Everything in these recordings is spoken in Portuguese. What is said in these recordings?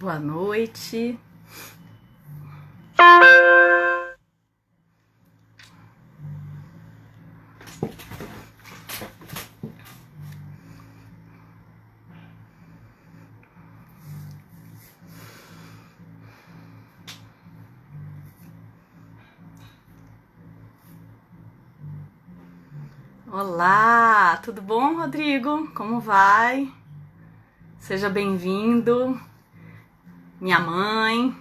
Boa noite. Olá, tudo bom, Rodrigo? Como vai? Seja bem-vindo, minha mãe.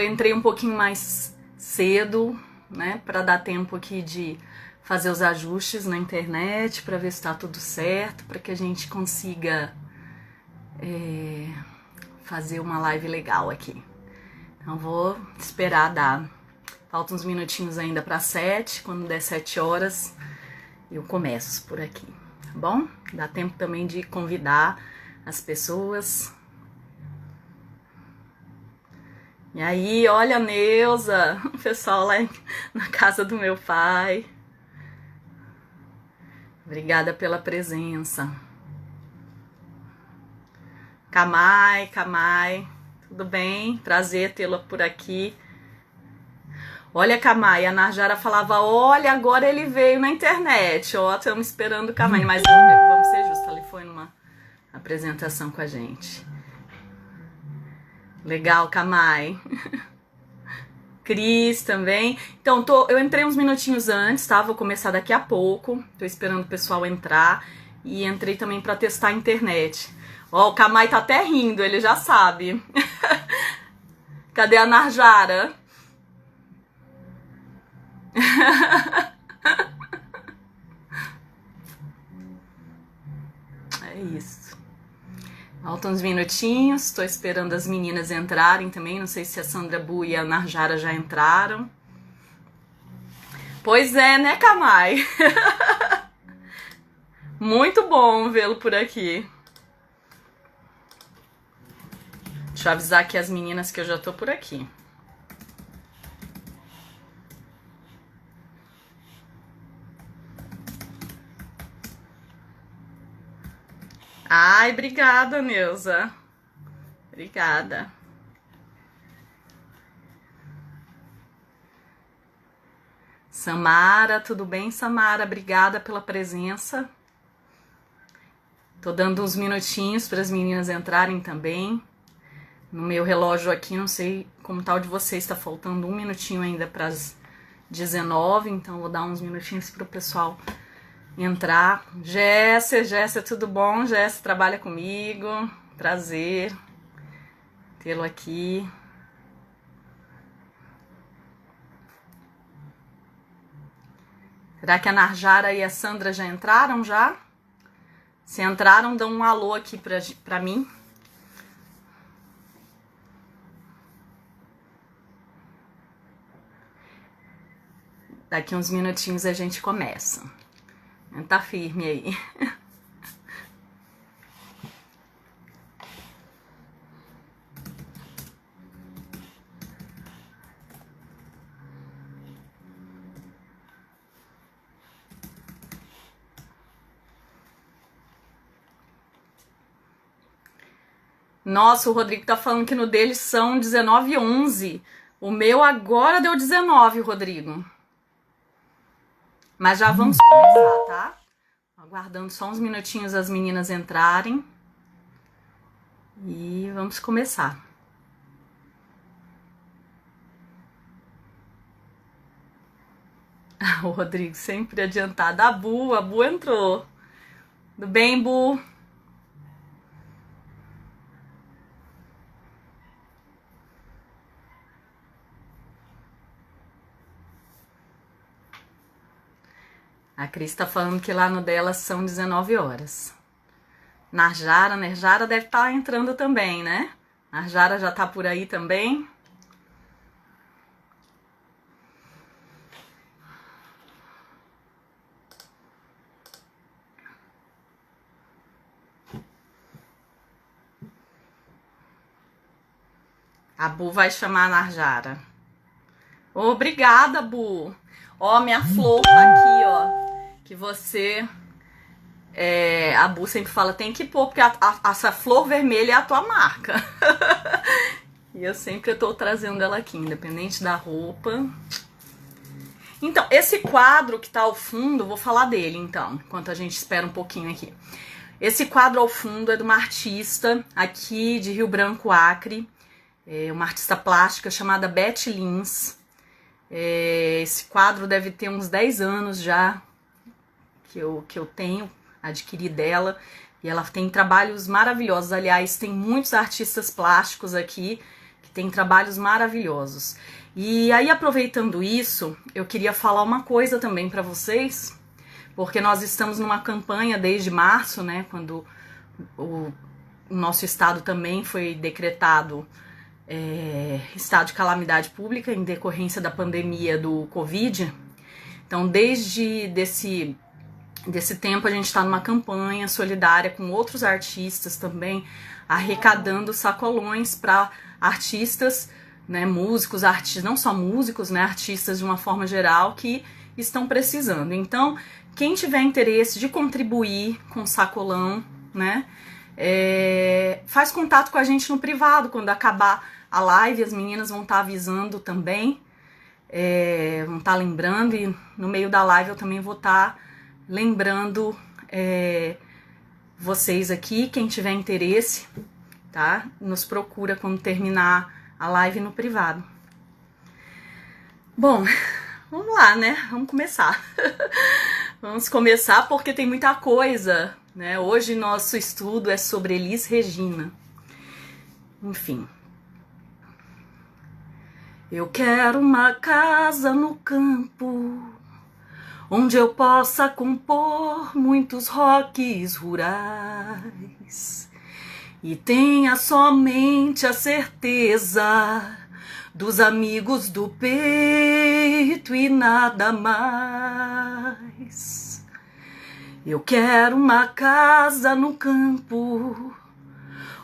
Entrei um pouquinho mais cedo, né, para dar tempo aqui de fazer os ajustes na internet, para ver se está tudo certo, para que a gente consiga fazer uma live legal aqui. Então vou esperar dar. Faltam uns minutinhos ainda para 7, quando der 7 horas eu começo por aqui, tá bom? Dá tempo também de convidar as pessoas. E aí, olha a Neuza, o pessoal lá na casa do meu pai. Obrigada pela presença. Kamai, tudo bem? Prazer tê-la por aqui. Olha, Kamai, a Narjara falava, olha, agora ele veio na internet, ó, estamos esperando o Kamai, mas vamos ser justos, ele foi numa apresentação com a gente. Legal, Kamai. Cris também. Então, eu entrei uns minutinhos antes, tá? Vou começar daqui a pouco, tô esperando o pessoal entrar, e entrei também para testar a internet. Ó, o Kamai tá até rindo, ele já sabe. Cadê a Narjara? É isso. Faltam uns minutinhos, estou esperando as meninas entrarem também. Não sei se a Sandra Bu e a Narjara já entraram. Pois é, né, Kamai? Muito bom vê-lo por aqui. Deixa eu avisar aqui as meninas que eu já tô por aqui. Ai, obrigada, Neuza. Obrigada. Samara, tudo bem, Samara? Obrigada pela presença. Tô dando uns minutinhos para as meninas entrarem também. No meu relógio aqui, não sei como tá o de vocês, está faltando um minutinho ainda para as 19, então vou dar uns minutinhos para o pessoal entrar. Jéssica, tudo bom? Jéssica trabalha comigo, prazer tê-lo aqui. Será que a Narjara e a Sandra já entraram já? Se entraram, dão um alô aqui pra mim. Daqui uns minutinhos a gente começa. Tá firme aí. Nossa, o Rodrigo tá falando que no dele são 19h11. O meu agora deu 19, Rodrigo. Mas já vamos começar, tá? Aguardando só uns minutinhos as meninas entrarem. E vamos começar. O Rodrigo sempre adiantado. A Bu entrou. Tudo bem, Bu? A Cris tá falando que lá no dela são 19 horas. Narjara deve estar entrando também, né? Narjara já tá por aí também. A Bu vai chamar a Narjara. Obrigada, Bu. Ó, minha flor tá aqui, ó. Que você A Bu sempre fala, tem que pôr, porque essa flor vermelha é a tua marca. E eu sempre tô trazendo ela aqui, independente da roupa. Então, esse quadro que tá ao fundo, vou falar dele então, enquanto a gente espera um pouquinho aqui. Esse quadro ao fundo é de uma artista aqui de Rio Branco, Acre, uma artista plástica chamada Beth Lins. Esse quadro deve ter uns 10 anos já que eu tenho, adquiri dela, e ela tem trabalhos maravilhosos. Aliás, tem muitos artistas plásticos aqui que têm trabalhos maravilhosos. E aí, aproveitando isso, eu queria falar uma coisa também para vocês, porque nós estamos numa campanha desde março, né, quando o nosso estado também foi decretado estado de calamidade pública em decorrência da pandemia do Covid. Então, desde desse tempo, a gente está numa campanha solidária com outros artistas também, arrecadando sacolões para artistas, né, músicos, artistas, não só músicos, né, artistas de uma forma geral que estão precisando. Então, quem tiver interesse de contribuir com o sacolão, né, faz contato com a gente no privado. Quando acabar a live, as meninas vão estar avisando também, vão estar lembrando, e no meio da live eu também vou estar lembrando vocês aqui. Quem tiver interesse, tá? Nos procura quando terminar a live no privado. Bom, vamos lá, né? Vamos começar. Vamos começar porque tem muita coisa, né? Hoje nosso estudo é sobre Elis Regina. Enfim. Eu quero uma casa no campo, onde eu possa compor muitos rocks rurais e tenha somente a certeza dos amigos do peito e nada mais. Eu quero uma casa no campo,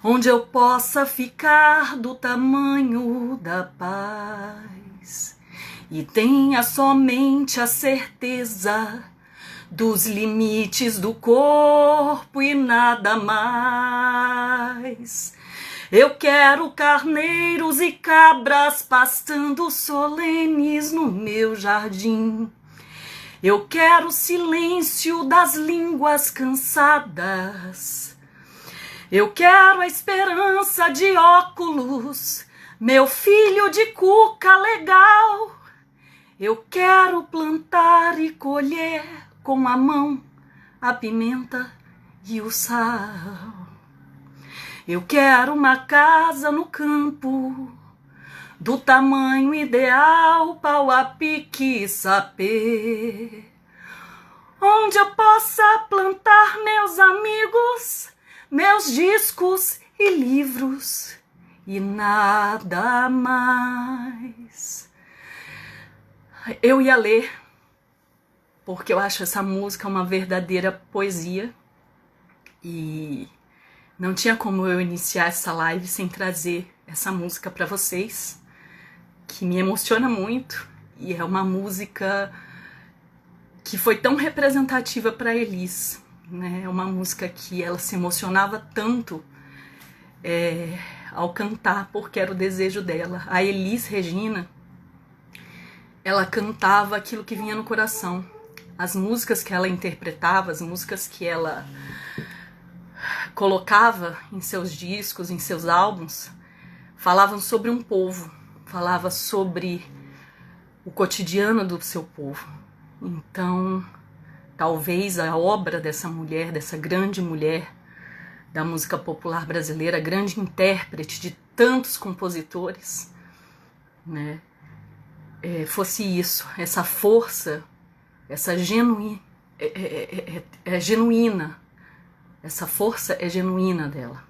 onde eu possa ficar do tamanho da paz e tenha somente a certeza dos limites do corpo e nada mais. Eu quero carneiros e cabras pastando solenes no meu jardim. Eu quero o silêncio das línguas cansadas. Eu quero a esperança de óculos, meu filho de cuca legal. Eu quero plantar e colher com a mão a pimenta e o sal. Eu quero uma casa no campo, do tamanho ideal, pau a pique e sapê, onde eu possa plantar meus amigos, meus discos e livros e nada mais. Eu ia ler, porque eu acho essa música uma verdadeira poesia, e não tinha como eu iniciar essa live sem trazer essa música para vocês, que me emociona muito, e é uma música que foi tão representativa para Elis, né? É uma música que ela se emocionava tanto ao cantar, porque era o desejo dela. A Elis Regina, ela cantava aquilo que vinha no coração. As músicas que ela interpretava, as músicas que ela colocava em seus discos, em seus álbuns, falavam sobre um povo, falava sobre o cotidiano do seu povo. Então, talvez a obra dessa mulher, dessa grande mulher da música popular brasileira, grande intérprete de tantos compositores, né, fosse isso, essa força, essa genuína, essa força é genuína dela,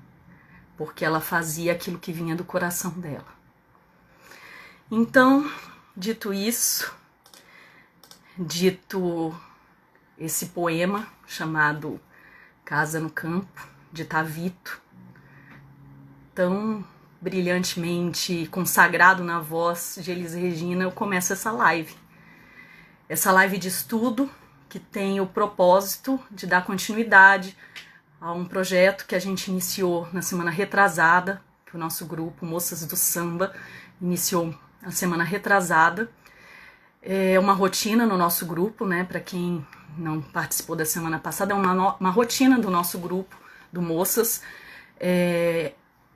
porque ela fazia aquilo que vinha do coração dela. Então, dito isso, dito esse poema chamado Casa no Campo, de Tavito, tão brilhantemente consagrado na voz de Elis Regina, eu começo essa live de estudo que tem o propósito de dar continuidade a um projeto que a gente iniciou na semana retrasada, que o nosso grupo Moças do Samba iniciou a semana retrasada. É uma rotina no nosso grupo, né? Para quem não participou da semana passada, é uma rotina do nosso grupo, do Moças,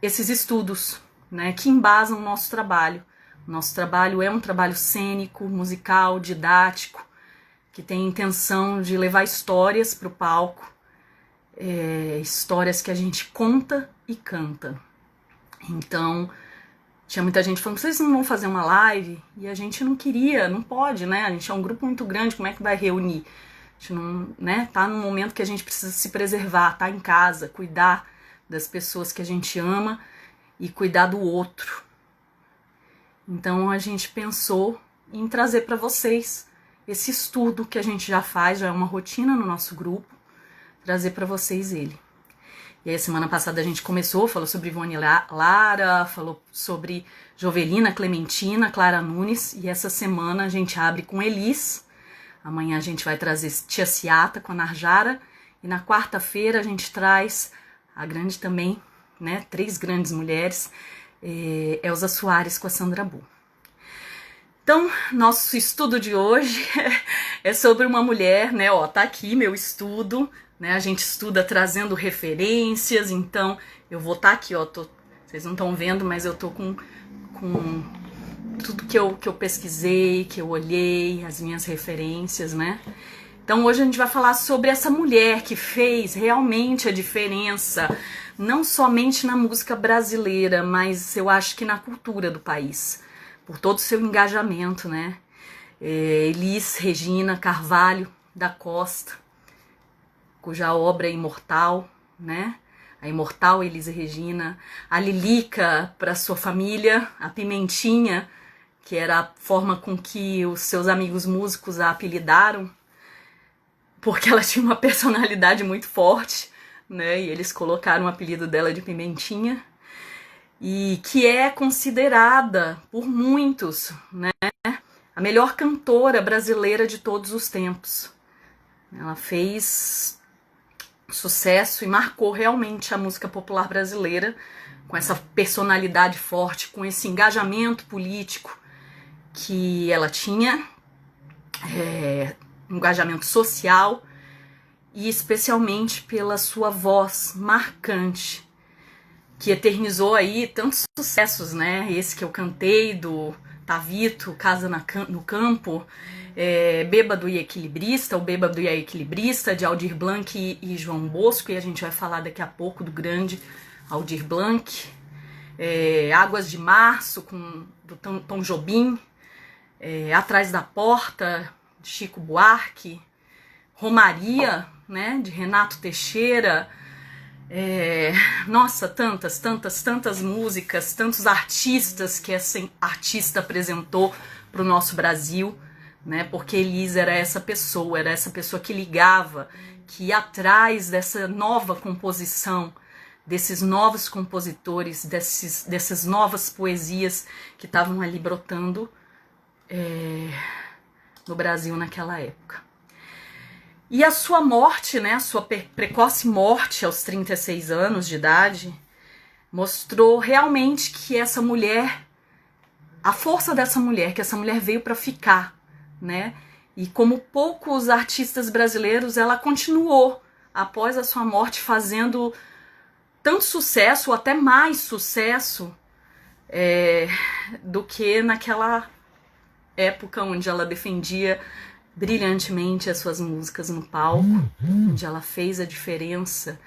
esses estudos, né, que embasam o nosso trabalho. O nosso trabalho é um trabalho cênico, musical, didático, que tem a intenção de levar histórias para o palco, histórias que a gente conta e canta. Então, tinha muita gente falando, vocês não vão fazer uma live? E a gente não queria, não pode, né? A gente é um grupo muito grande, como é que vai reunir? A gente não, né? Tá num momento que a gente precisa se preservar, tá em casa, cuidar das pessoas que a gente ama e cuidar do outro. Então a gente pensou em trazer para vocês esse estudo que a gente já faz, já é uma rotina no nosso grupo, trazer para vocês ele. E aí, semana passada a gente falou sobre Ivone Lara, falou sobre Jovelina, Clementina, Clara Nunes, e essa semana a gente abre com Elis. Amanhã a gente vai trazer Tia Ciata com a Narjara, e na quarta-feira a gente traz a grande também, né, 3 grandes mulheres, Elza Soares com a Sandra Bu. Então, nosso estudo de hoje é sobre uma mulher, né, ó, tá aqui meu estudo, né, a gente estuda trazendo referências, então eu vou estar aqui, ó, vocês não estão vendo, mas eu tô com tudo que eu pesquisei, que eu olhei, as minhas referências, né. Então hoje a gente vai falar sobre essa mulher que fez realmente a diferença, não somente na música brasileira, mas eu acho que na cultura do país, por todo o seu engajamento, né? Elis Regina Carvalho da Costa, cuja obra é imortal, né? A imortal Elis Regina, a Lilica para sua família, a Pimentinha, que era a forma com que os seus amigos músicos a apelidaram, porque ela tinha uma personalidade muito forte, né? E eles colocaram o apelido dela de Pimentinha, e que é considerada por muitos, né, a melhor cantora brasileira de todos os tempos. Ela fez sucesso e marcou realmente a música popular brasileira com essa personalidade forte, com esse engajamento político que ela tinha, engajamento social, e especialmente pela sua voz marcante, que eternizou aí tantos sucessos, né? Esse que eu cantei, do Tavito, Casa no Campo, Bêbado e Equilibrista, o Bêbado e a Equilibrista, de Aldir Blanc e João Bosco, e a gente vai falar daqui a pouco do grande Aldir Blanc, Águas de Março, do Tom Jobim, Atrás da Porta, de Chico Buarque, Romaria, né, de Renato Teixeira, nossa, tantas músicas, tantos artistas que essa artista apresentou para o nosso Brasil, né, porque Elis era essa pessoa que ligava, que ia atrás dessa nova composição, desses novos compositores, dessas novas poesias que estavam ali brotando no Brasil naquela época. E a sua morte, né, a sua precoce morte aos 36 anos de idade, mostrou realmente que essa mulher, a força dessa mulher, que essa mulher veio para ficar, né? E como poucos artistas brasileiros, ela continuou, após a sua morte, fazendo tanto sucesso, ou até mais sucesso, do que naquela época onde ela defendia brilhantemente as suas músicas no palco, onde ela fez a diferença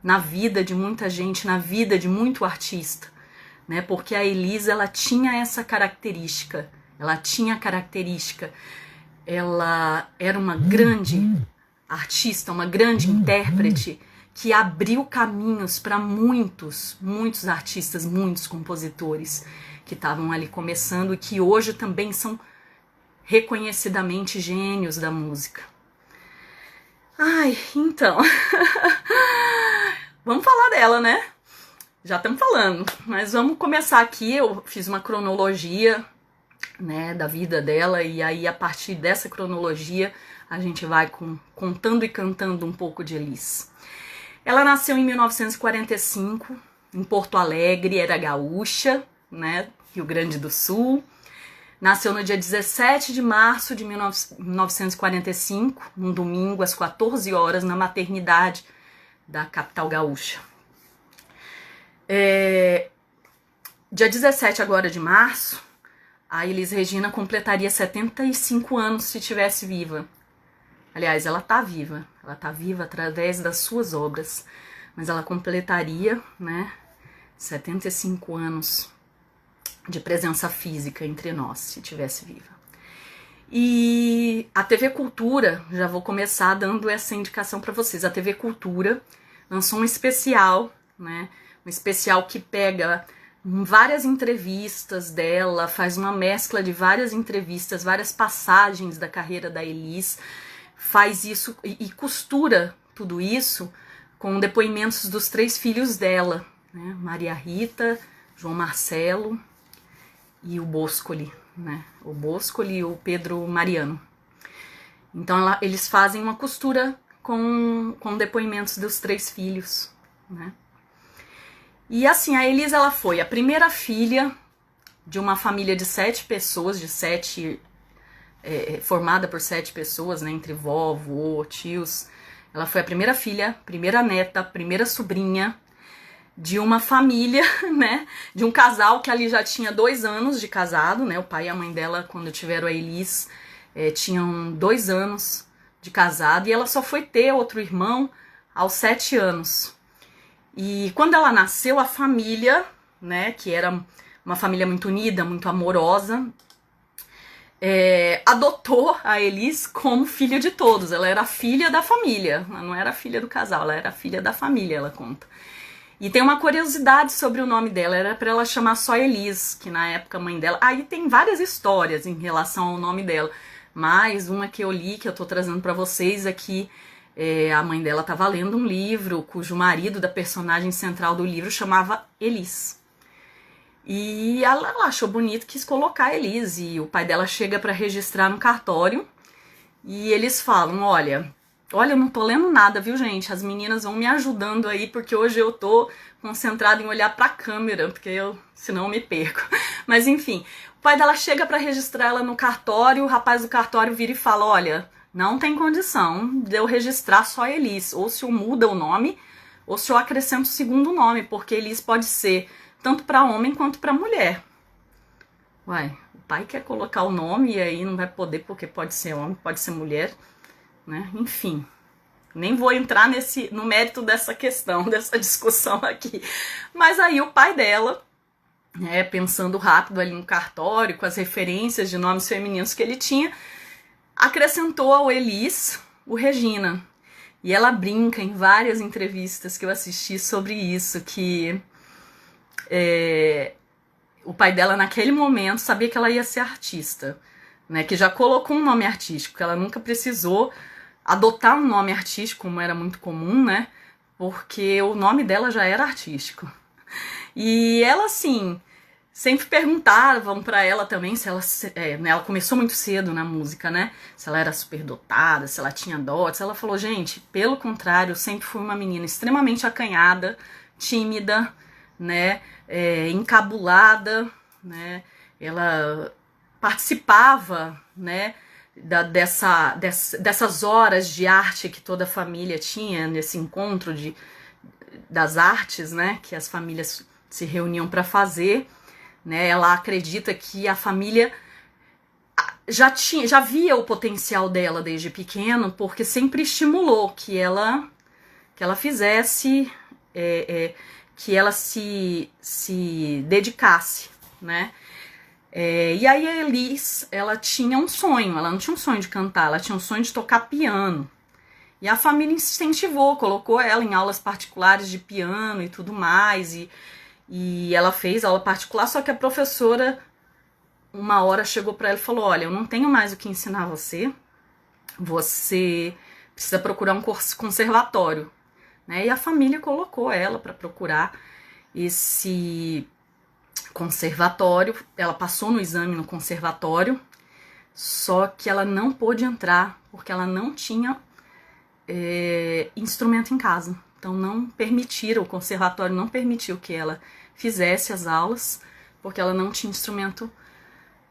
na vida de muita gente, na vida de muito artista, né? Porque a Elis, ela tinha essa característica, ela era uma grande artista, uma grande intérprete, que abriu caminhos para muitos artistas, muitos compositores que estavam ali começando e que hoje também são reconhecidamente gênios da música. Ai, então, vamos falar dela, né? Já estamos falando, mas vamos começar aqui. Eu fiz uma cronologia, né, da vida dela, e aí a partir dessa cronologia a gente vai contando e cantando um pouco de Elis. Ela nasceu em 1945, em Porto Alegre, era gaúcha, né, Rio Grande do Sul. Nasceu no dia 17 de março de 1945, num domingo, às 14 horas, na maternidade da capital gaúcha. Dia 17 agora de março, a Elis Regina completaria 75 anos se estivesse viva. Aliás, ela está viva através das suas obras, mas ela completaria, né, 75 anos de presença física entre nós, se estivesse viva. E a TV Cultura, já vou começar dando essa indicação para vocês, a TV Cultura lançou um especial, né, um especial que pega várias entrevistas dela, faz uma mescla de várias entrevistas, várias passagens da carreira da Elis, faz isso e costura tudo isso com depoimentos dos 3 filhos dela, né, Maria Rita, João Marcelo e o Boscoli, né? O Boscoli e o Pedro Mariano. Então eles fazem uma costura com depoimentos dos 3 filhos, né? E assim, a Elis, ela foi a primeira filha de uma família de 7 pessoas, formada por 7 pessoas, né? Entre vó, avô, tios. Ela foi a primeira filha, primeira neta, primeira sobrinha de uma família, né, de um casal que ali já tinha 2 anos de casado, né, o pai e a mãe dela, quando tiveram a Elis, tinham 2 anos de casado, e ela só foi ter outro irmão aos 7 anos. E quando ela nasceu, a família, né, que era uma família muito unida, muito amorosa, adotou a Elis como filha de todos. Ela era filha da família, ela não era filha do casal, ela era filha da família, ela conta. E tem uma curiosidade sobre o nome dela, era para ela chamar só Elis, que na época a mãe dela... Aí tem várias histórias em relação ao nome dela, mas uma que eu li, que eu tô trazendo para vocês, é que a mãe dela estava lendo um livro cujo marido da personagem central do livro chamava Elis. E ela achou bonito, quis colocar Elis, e o pai dela chega para registrar no cartório, e eles falam, olha, eu não tô lendo nada, viu, gente? As meninas vão me ajudando aí, porque hoje eu tô concentrada em olhar pra câmera, porque senão eu me perco. Mas enfim, o pai dela chega pra registrar ela no cartório, o rapaz do cartório vira e fala, olha, não tem condição de eu registrar só Elis, ou se eu muda o nome, ou se eu acrescento o segundo nome, porque Elis pode ser tanto pra homem quanto pra mulher. Uai, o pai quer colocar o nome e aí não vai poder, porque pode ser homem, pode ser mulher, né? Enfim, nem vou entrar no mérito dessa questão, dessa discussão aqui. Mas aí o pai dela, né, pensando rápido ali no cartório, com as referências de nomes femininos que ele tinha, acrescentou ao Elis o Regina. E ela brinca em várias entrevistas que eu assisti sobre isso, que o pai dela naquele momento sabia que ela ia ser artista, né, que já colocou um nome artístico, que ela nunca precisou adotar um nome artístico, como era muito comum, né? Porque o nome dela já era artístico. E ela, assim, sempre perguntavam pra ela também se ela... né, ela começou muito cedo na música, né? Se ela era superdotada, se ela tinha dotes. Ela falou, gente, pelo contrário, eu sempre fui uma menina extremamente acanhada, tímida, né? Encabulada, né? Ela participava, né? Dessas horas de arte que toda a família tinha, nesse encontro das artes, né, que as famílias se reuniam para fazer, né? Ela acredita que a família já via o potencial dela desde pequeno, porque sempre estimulou que ela fizesse, que ela se dedicasse, né? E aí a Elis, ela tinha um sonho, ela não tinha um sonho de cantar, ela tinha um sonho de tocar piano. E a família incentivou, colocou ela em aulas particulares de piano e tudo mais, e ela fez aula particular, só que a professora, uma hora chegou para ela e falou, olha, eu não tenho mais o que ensinar você precisa procurar um conservatório, né? E a família colocou ela para procurar esse conservatório, ela passou no exame no conservatório, só que ela não pôde entrar porque ela não tinha instrumento em casa. Então não permitiram, o conservatório não permitiu que ela fizesse as aulas, porque ela não tinha instrumento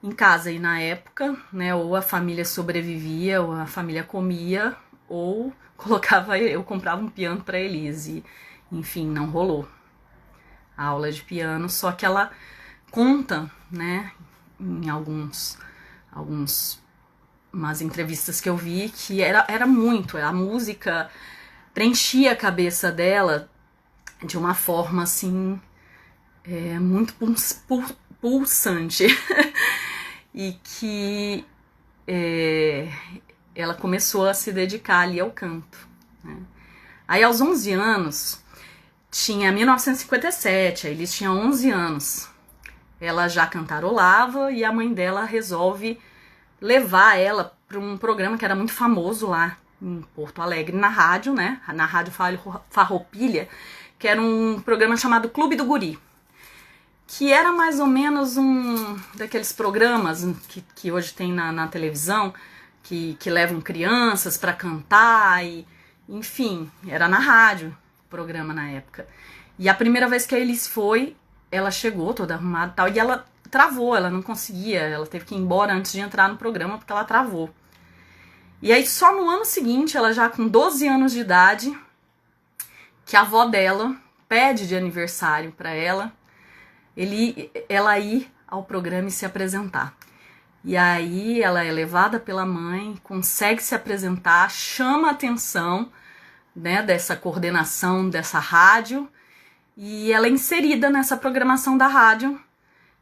em casa. E na época, né, ou a família sobrevivia, ou a família comia, ou eu comprava um piano para Elise. Enfim, não rolou a aula de piano, só que ela conta, né, em umas entrevistas que eu vi, que era muito, a música preenchia a cabeça dela de uma forma assim muito pulsante e que ela começou a se dedicar ali ao canto, né? Aí aos 11 anos, tinha 1957, aí eles tinham 11 anos, ela já cantarolava e a mãe dela resolve levar ela para um programa que era muito famoso lá em Porto Alegre, na rádio, né? Na Rádio Farroupilha, que era um programa chamado Clube do Guri, que era mais ou menos um daqueles programas que hoje tem na televisão, que levam crianças para cantar, e enfim, era na rádio o programa na época. E a primeira vez que a Elis foi, ela chegou toda arrumada e tal, e ela travou, ela não conseguia, ela teve que ir embora antes de entrar no programa porque ela travou. E aí só no ano seguinte, ela já com 12 anos de idade, que a avó dela pede de aniversário para ela ir ao programa e se apresentar. E aí ela é levada pela mãe, consegue se apresentar, chama a atenção, né, dessa coordenação dessa rádio, e ela é inserida nessa programação da rádio,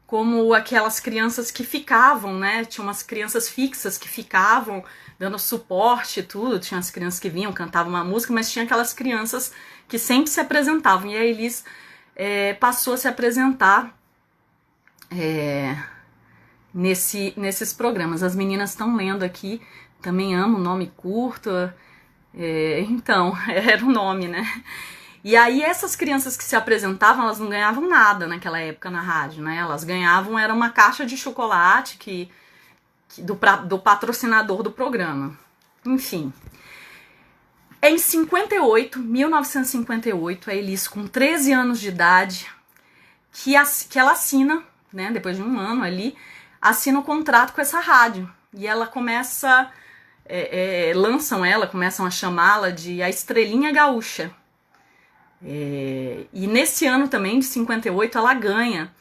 como aquelas crianças que ficavam, né? Tinha umas crianças fixas que ficavam dando suporte e tudo. Tinha as crianças que vinham, cantavam uma música, mas tinha aquelas crianças que sempre se apresentavam. E a Elis passou a se apresentar nesses programas. As meninas estão lendo aqui, também amo o nome curto. Então, era o nome, né? E aí essas crianças que se apresentavam, elas não ganhavam nada naquela época na rádio, né? Elas ganhavam, era uma caixa de chocolate do patrocinador do programa. Enfim. Em 1958, a Elis, com 13 anos de idade, que ela assina, né, depois de um ano ali, assina o contrato com essa rádio. E ela começa, começam a chamá-la de a Estrelinha Gaúcha. E nesse ano também, de 58, ela ganha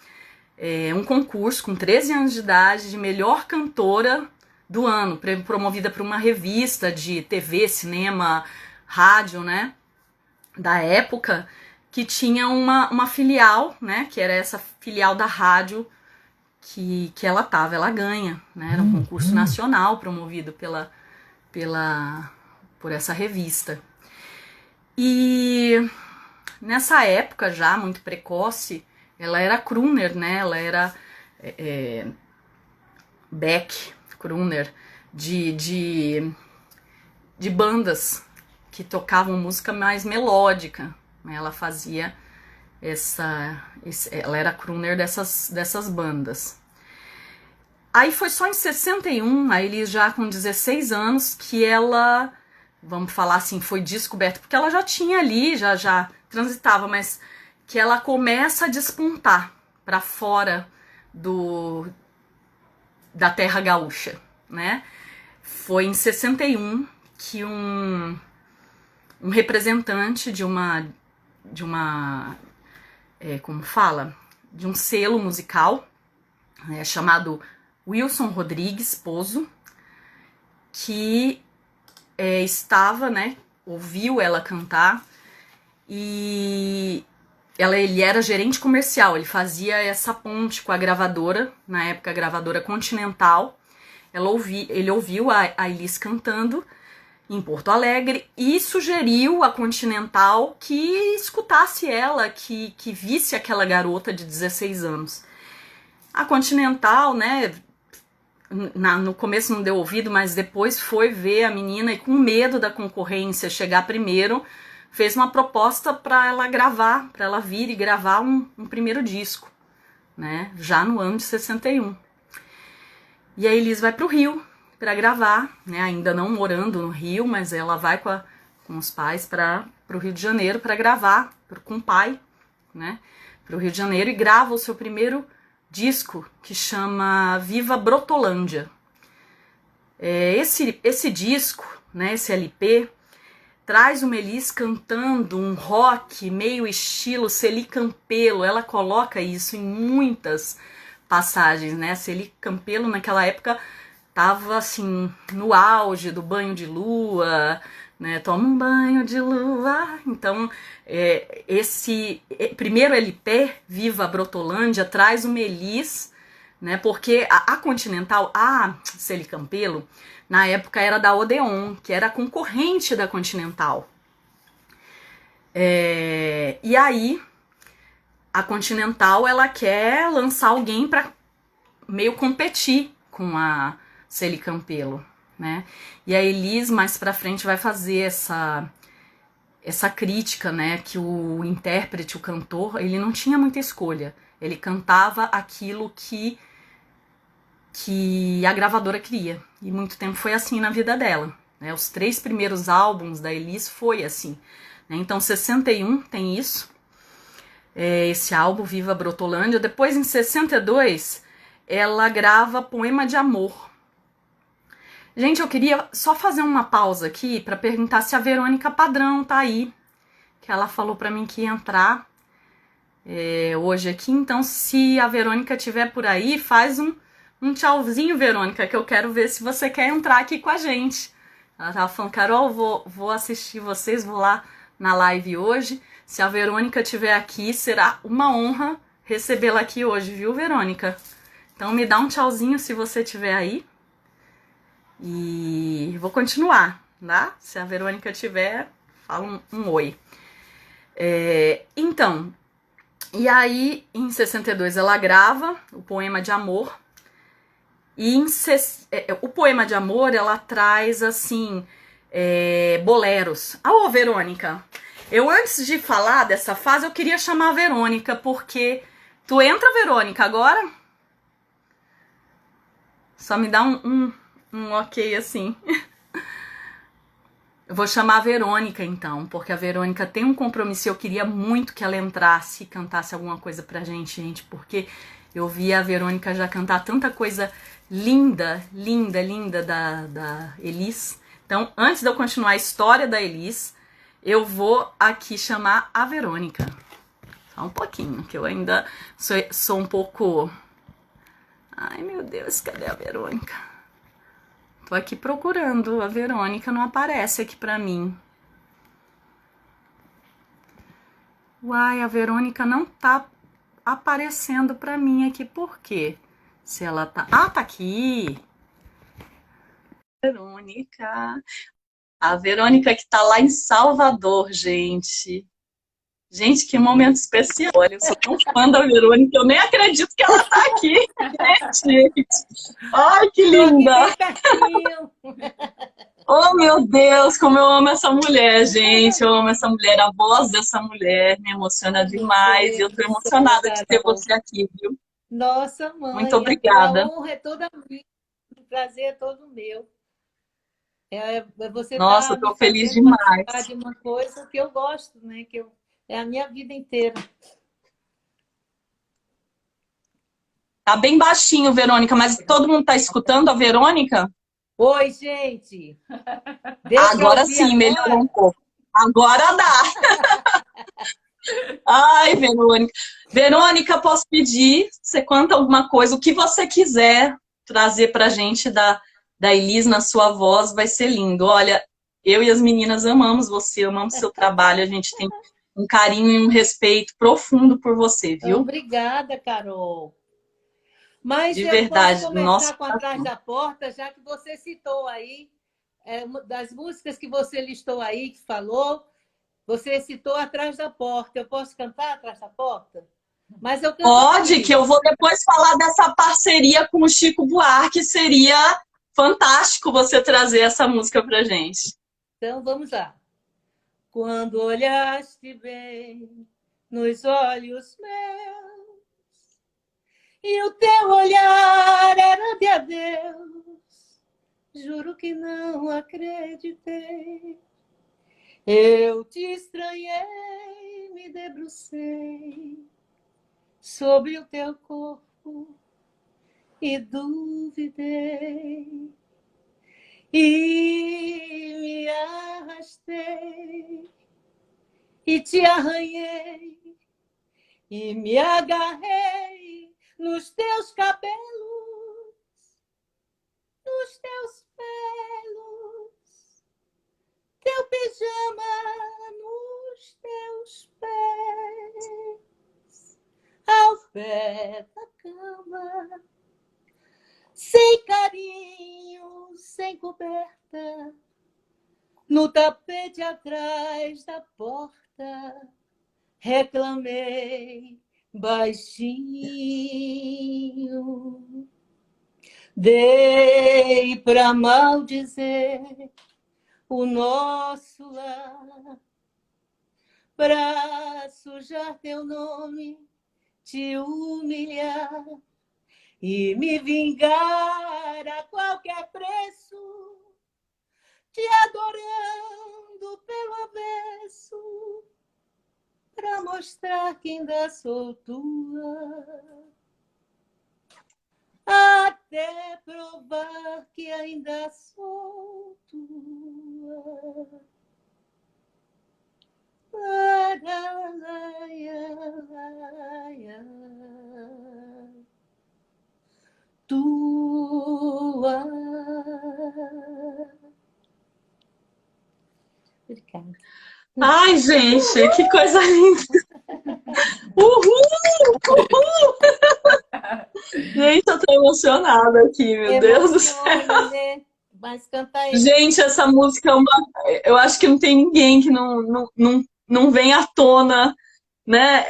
um concurso com 13 anos de idade de melhor cantora do ano, promovida por uma revista de TV, cinema, rádio, né, da época, que tinha uma filial, né, que era essa filial da rádio que ela tava. Ela ganha, né, era um concurso nacional promovido por essa revista. E nessa época já, muito precoce, ela era crooner, né? Ela era back crooner de bandas que tocavam música mais melódica, né? Ela fazia ela era crooner dessas bandas. Aí foi só em 61, aí ele já com 16 anos, que ela, vamos falar assim, foi descoberta, porque ela já tinha ali, já transitava, mas que ela começa a despontar para fora da terra gaúcha, né? Foi em 61 que um representante de uma como fala? De um selo musical, né, chamado Wilson Rodrigues Pozo, que estava, né, ouviu ela cantar, e ele era gerente comercial, ele fazia essa ponte com a gravadora, na época a gravadora Continental. Ele ouviu a Elis cantando em Porto Alegre e sugeriu à Continental que escutasse ela, que visse aquela garota de 16 anos. A Continental, né, no começo não deu ouvido, mas depois foi ver a menina e, com medo da concorrência chegar primeiro, fez uma proposta para ela gravar, para ela vir e gravar um primeiro disco, né, já no ano de 61. E a Elis vai pro Rio, para gravar, né? Ainda não morando no Rio, mas ela vai com os pais para o Rio de Janeiro para gravar, com o pai, né? Para o Rio de Janeiro, e grava o seu primeiro disco, que chama Viva Brotolândia. Esse disco, né, esse LP, traz uma Elis cantando um rock meio estilo Celi Campelo. Ela coloca isso em muitas passagens, né? Celi Campelo naquela época tava assim no auge do banho de lua, né? Toma um banho de lua. Então, esse primeiro LP, Viva Brotolândia, traz uma Elis, né? Porque a Continental, a Celi Campelo, na época era da Odeon, que era concorrente da Continental. E aí, a Continental, ela quer lançar alguém para meio competir com a Celi Campelo, né? E a Elis, mais pra frente, vai fazer essa crítica, né? Que o intérprete, o cantor, ele não tinha muita escolha. Ele cantava aquilo que a gravadora queria. E muito tempo foi assim na vida dela, né? Os 3 primeiros álbuns da Elis foi assim, né? Então, 61 tem isso, esse álbum, Viva Brotolândia. Depois, em 62, ela grava Poema de Amor. Gente, eu queria só fazer uma pausa aqui para perguntar se a Verônica Padrão tá aí, que ela falou para mim que ia entrar hoje aqui. Então, se a Verônica estiver por aí, faz um tchauzinho, Verônica, que eu quero ver se você quer entrar aqui com a gente. Ela tava falando, Carol, vou assistir vocês, vou lá na live hoje. Se a Verônica estiver aqui, será uma honra recebê-la aqui hoje, viu, Verônica? Então me dá um tchauzinho se você estiver aí. E vou continuar, tá? Se a Verônica estiver, fala um oi. Então, e aí em 62 ela grava o Poema de Amor. E o Poema de Amor, ela traz, assim, boleros. Ô, Verônica, eu antes de falar dessa fase, eu queria chamar a Verônica, porque... Tu entra, Verônica, agora? Só me dá um ok, assim. Eu vou chamar a Verônica, então, porque a Verônica tem um compromisso e eu queria muito que ela entrasse e cantasse alguma coisa pra gente, porque eu vi a Verônica já cantar tanta coisa linda, linda, linda da Elis. Então, antes de eu continuar a história da Elis, eu vou aqui chamar a Verônica. Só um pouquinho, que eu ainda sou um pouco... Ai, meu Deus, cadê a Verônica? Tô aqui procurando, a Verônica não aparece aqui pra mim. Uai, a Verônica não tá aparecendo pra mim aqui, por quê? Se ela tá... Ah, tá aqui! Verônica. A Verônica que tá lá em Salvador, gente. Gente, que momento especial. Olha, eu sou tão fã da Verônica, eu nem acredito que ela tá aqui. Gente. Ai, que linda! Oh, meu Deus, como eu amo essa mulher, gente. Eu amo essa mulher, a voz dessa mulher me emociona demais. E eu tô emocionada de ter você aqui, viu? Nossa, mãe, Muito obrigada. a honra é toda minha, o prazer é todo meu. Você Nossa, está eu me tô feliz fazendo participar demais. de uma coisa que eu gosto, né? É a minha vida inteira. Tá bem baixinho, Verônica, mas todo mundo tá escutando a Verônica? Oi, gente! Deu para Agora ouvir sim, melhorou um agora? pouco. Agora dá. Ai, Verônica. Verônica, posso pedir? Você canta alguma coisa, o que você quiser trazer pra gente da Elis na sua voz, vai ser lindo. Olha, eu e as meninas amamos você, amamos seu trabalho, a gente tem um carinho e um respeito profundo por você, viu? Obrigada, Carol. Mas De eu posso verdade, do nosso começar com Atrás coração. da Porta, já que você citou aí, uma das músicas que você listou aí, que falou, você citou Atrás da Porta. Eu posso cantar Atrás da Porta? Mas eu canto Pode, que eu aqui. vou depois falar dessa parceria com o Chico Buarque, seria fantástico você trazer essa música pra gente. Então, vamos lá. Quando olhaste bem nos olhos meus, e o teu olhar era de adeus, juro que não acreditei. Eu te estranhei, me debrucei sobre o teu corpo e duvidei. E me arrastei e te arranhei e me agarrei nos teus cabelos, nos teus pelos, teu pijama nos teus pés, ao pé da cama, sem carinho, sem coberta, no tapete atrás da porta, reclamei baixinho. Dei pra maldizer o nosso lar, pra sujar teu nome, te humilhar e me vingar a qualquer preço, te adorando pelo avesso, pra mostrar que ainda sou tua, até provar que ainda sou tua. Tua. Obrigada. Ai, gente, que coisa linda! Uhul! Uhul! Gente, eu tô emocionada aqui, meu Deus do céu. Emociona, né? Mas cantar aí. Gente, essa música é uma. Eu acho que não tem ninguém que não vem à tona, né?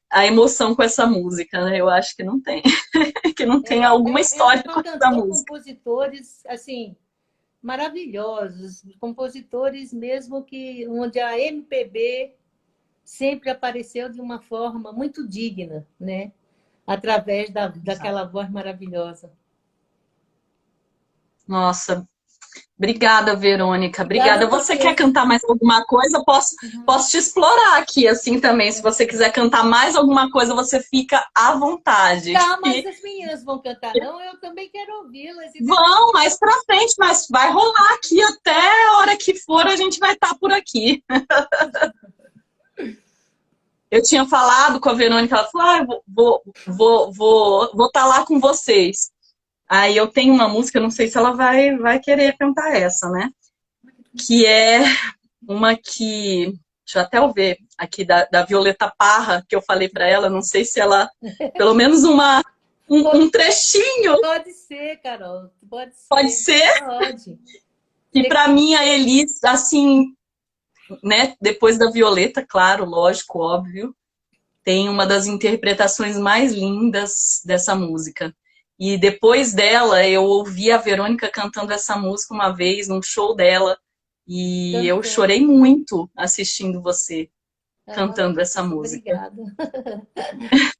A emoção com essa música, né? Eu acho que não tem. Que não tem alguma Ela história só com essa cantou música. compositores, assim, maravilhosos, compositores mesmo que onde a MPB sempre apareceu de uma forma muito digna, né? Através daquela voz maravilhosa. Nossa, obrigada, Verônica. Obrigada Obrigada. a Você quer vocês. cantar mais alguma coisa? Posso te explorar aqui assim também. Se você quiser cantar mais alguma coisa, você fica à vontade. Tá, mas as meninas vão cantar, não? Eu também quero ouvi-las. E depois... Vão mais pra frente, mas vai rolar aqui até a hora que for, a gente vai estar por aqui. Eu tinha falado com a Verônica, ela falou: eu vou estar lá com vocês. Aí eu tenho uma música, não sei se ela vai querer cantar essa, né? Que é uma que, deixa eu até ver, aqui da Violeta Parra, que eu falei para ela, não sei se ela, pelo menos um trechinho. Pode ser, Carol, pode Pode ser. ser? Pode. E para mim a Elis, assim, né, depois da Violeta, claro, lógico, óbvio, tem uma das interpretações mais lindas dessa música. E depois dela, eu ouvi a Verônica cantando essa música uma vez, num show dela, e eu Cantando. chorei muito assistindo você Ah, cantando essa música. obrigada.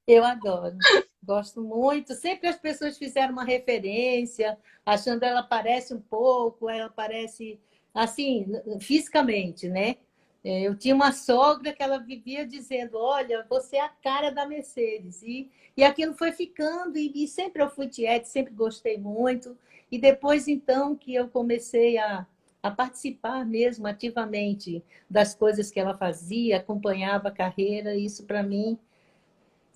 Eu adoro. Gosto muito. Sempre as pessoas fizeram uma referência, achando ela parece um pouco, ela parece assim, fisicamente, né? Eu tinha uma sogra que ela vivia dizendo: Olha, você é a cara da Mercedes. E aquilo foi ficando, e sempre eu fui tiete, sempre gostei muito. E depois, então, que eu comecei a participar mesmo ativamente das coisas que ela fazia, acompanhava a carreira, isso para mim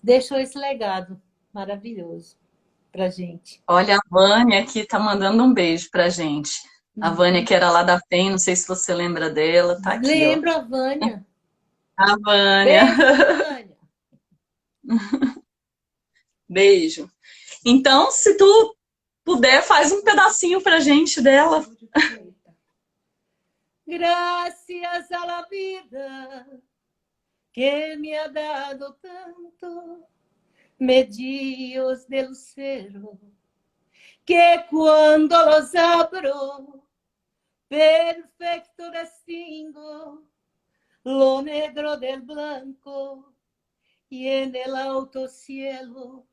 deixou esse legado maravilhoso para a gente. Olha, a Vânia aqui tá mandando um beijo pra gente. A Vânia, que era lá da FEM, não sei se você lembra dela, tá aqui, ó. Lembro a Vânia. A Vânia, Beijo, Vânia. beijo. Então, se tu puder, faz um pedacinho pra gente dela. Gracias a la vida que me ha dado tanto, medios de lucero, que cuando los abro, perfecto distingo lo negro del blanco y en el alto cielo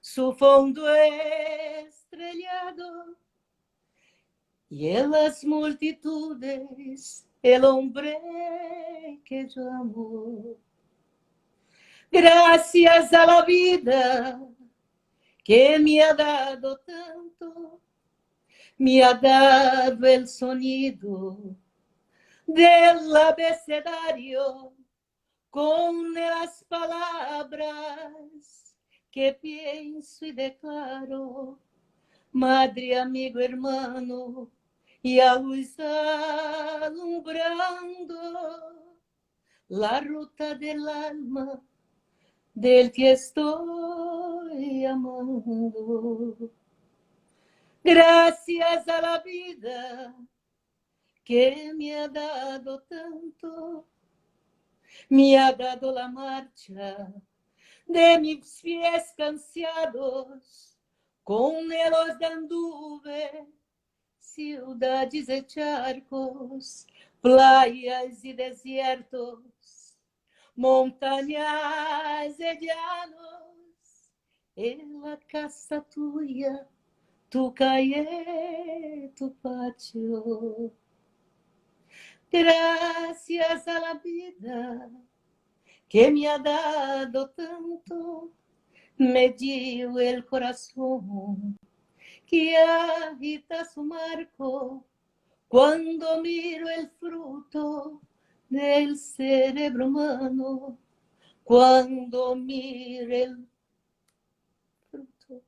su fondo estrellado y en las multitudes el hombre que yo amo. Gracias a la vida que me ha dado tanto, me ha dado el sonido del abecedario con las palabras que pienso y declaro, madre, amigo, hermano, y a luz alumbrando la ruta del alma del que estoy amando. Gracias a la vida que me ha dado tanto, me ha dado la marcha de mis pies cansados, con melos de anduve, ciudades y charcos, playas y desiertos, montañas y llanos, en la casa tuya, tu calle, tu patio. Gracias a la vida que me ha dado tanto, me dio el corazón que agita su marco cuando miro el fruto del cerebro humano, cuando miro el fruto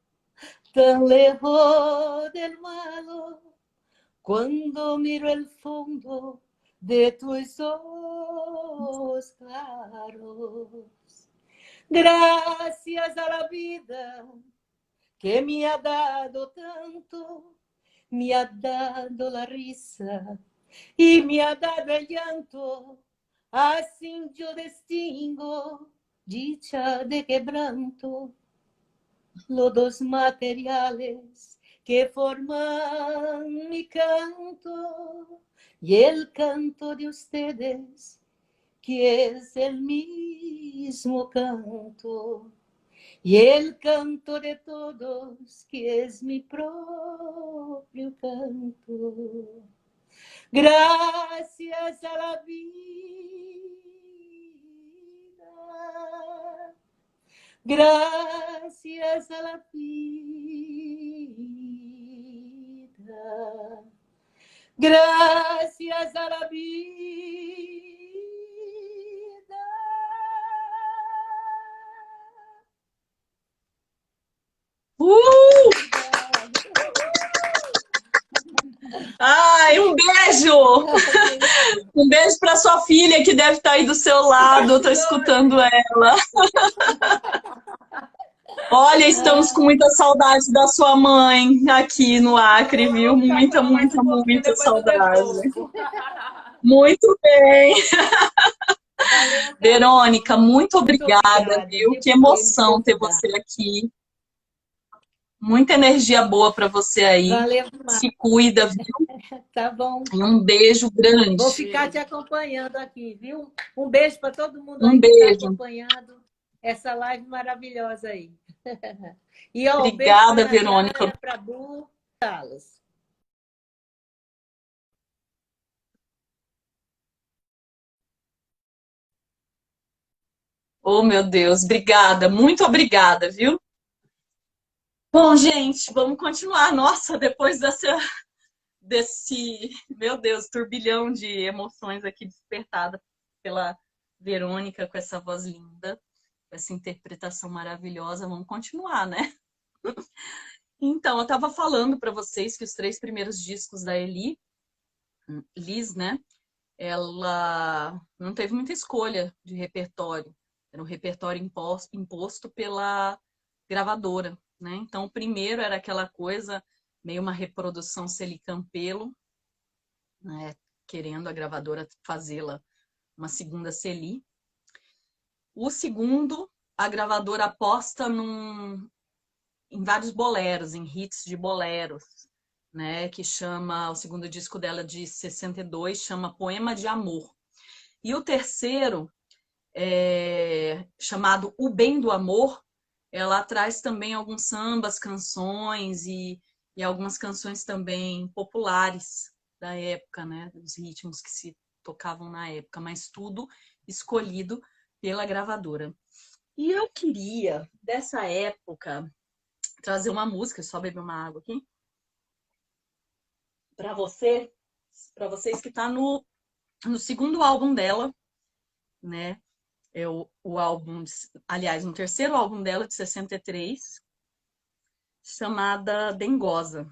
tan lejos del malo, cuando miro el fondo de tus ojos claros. Gracias a la vida que me ha dado tanto, me ha dado la risa y me ha dado el llanto, así yo distingo dicha de quebranto, los dos materiales que forman mi canto y el canto de ustedes, que es el mismo canto, y el canto de todos, que es mi propio canto. Gracias a la vida, gracias a la vida, gracias a la vida. Ai, um beijo! Um beijo para sua filha que deve estar aí do seu lado, eu tô escutando ela. Olha, estamos com muita saudade da sua mãe aqui no Acre, viu? Muita, muita, muita saudade. Muito bem. Verônica, muito obrigada, viu? Que emoção ter você aqui. Muita energia boa para você aí. Valeu demais. Se cuida, viu? Tá bom. E um beijo grande. Vou ficar te acompanhando aqui, viu? Um beijo para todo mundo Um aí que beijo. está acompanhando essa live maravilhosa aí. E, ó, Obrigada, um beijo Verônica. para a Bu Salas. Oh, meu Deus, obrigada, muito obrigada, viu? Bom, gente, vamos continuar. Nossa, depois desse, meu Deus, turbilhão de emoções aqui despertada pela Verônica com essa voz linda, com essa interpretação maravilhosa, vamos continuar, né? Então, eu estava falando para vocês que os 3 primeiros discos da Liz, né? Ela não teve muita escolha de repertório. Era um repertório imposto pela gravadora, né? Então, o primeiro era aquela coisa, meio uma reprodução Celi Campelo, né? Querendo a gravadora fazê-la uma segunda Celi. O segundo, a gravadora aposta em vários boleros, em hits de boleros, né? Que chama, o segundo disco dela de 62, chama Poema de Amor. E o terceiro, chamado O Bem do Amor, ela traz também alguns sambas, canções e e algumas canções também populares da época, né? Dos ritmos que se tocavam na época, mas tudo escolhido pela gravadora. E eu queria, dessa época, trazer uma música, só beber uma água aqui, para vocês que está no segundo álbum dela, né? É o álbum, aliás, no terceiro álbum dela, de 63, chamada Dengosa.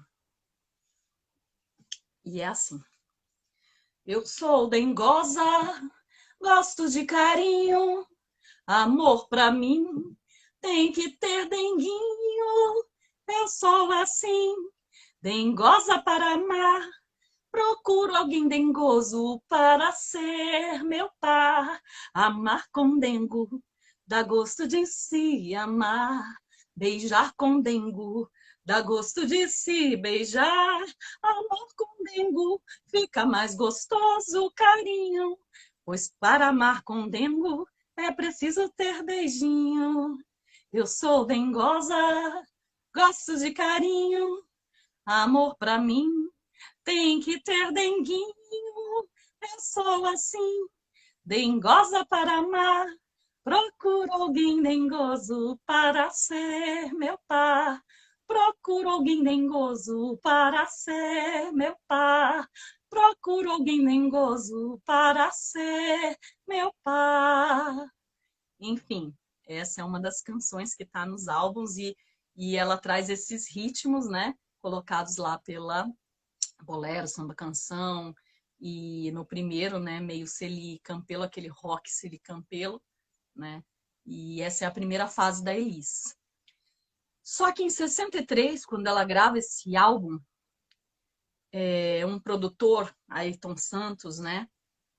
E é assim. Eu sou dengosa, gosto de carinho, amor pra mim tem que ter denguinho. Eu sou assim, dengosa para amar. Procuro alguém dengoso para ser meu par. Amar com dengo dá gosto de se amar. Beijar com dengo dá gosto de se beijar. Amor com dengo fica mais gostoso o carinho. Pois para amar com dengo é preciso ter beijinho. Eu sou dengosa, gosto de carinho. Amor pra mim tem que ter denguinho. Eu sou assim, dengosa para amar. Procuro alguém dengoso para ser meu par. Procuro alguém dengoso para ser meu par. Procuro alguém dengoso para ser meu par. Enfim, essa é uma das canções que está nos álbuns e ela traz esses ritmos, né? Colocados lá pela bolero, samba canção, e no primeiro, né, meio Campelo, aquele rock Campelo, né? E essa é a primeira fase da Elis. Só que em 63, quando ela grava esse álbum, um produtor, Ayrton Santos, né,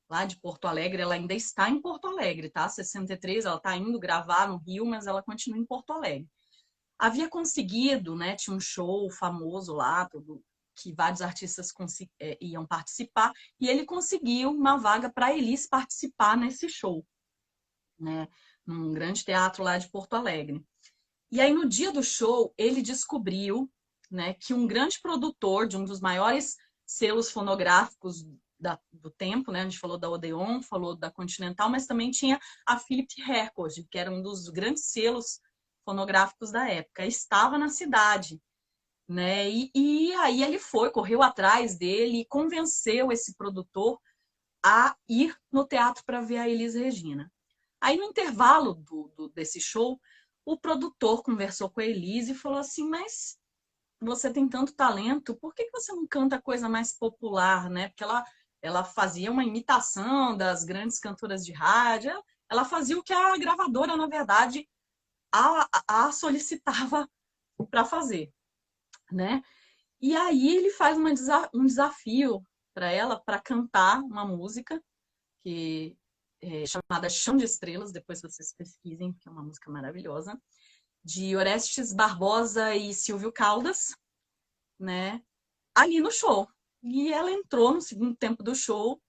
lá de Porto Alegre, ela ainda está em Porto Alegre, tá? 63, ela está indo gravar no Rio, mas ela continua em Porto Alegre. Havia conseguido, né, tinha um show famoso lá, que vários artistas iam participar, e ele conseguiu uma vaga para a Elis participar nesse show, né, num grande teatro lá de Porto Alegre. E aí, no dia do show, ele descobriu, né, que um grande produtor de um dos maiores selos fonográficos do tempo, né, a gente falou da Odeon, falou da Continental, mas também tinha a Philips Record, que era um dos grandes selos fonográficos da época, estava na cidade, né? E aí ele correu atrás dele e convenceu esse produtor a ir no teatro para ver a Elis Regina. Aí no intervalo desse show, o produtor conversou com a Elis e falou assim, mas você tem tanto talento, por que você não canta coisa mais popular, né? Porque ela fazia uma imitação das grandes cantoras de rádio, ela fazia o que a gravadora, na verdade, a solicitava para fazer, né? E aí ele faz um desafio para ela para cantar uma música que chamada Chão de Estrelas, depois vocês pesquisem, que é uma música maravilhosa, de Orestes Barbosa e Silvio Caldas, né? Ali no show. E ela entrou no segundo tempo do show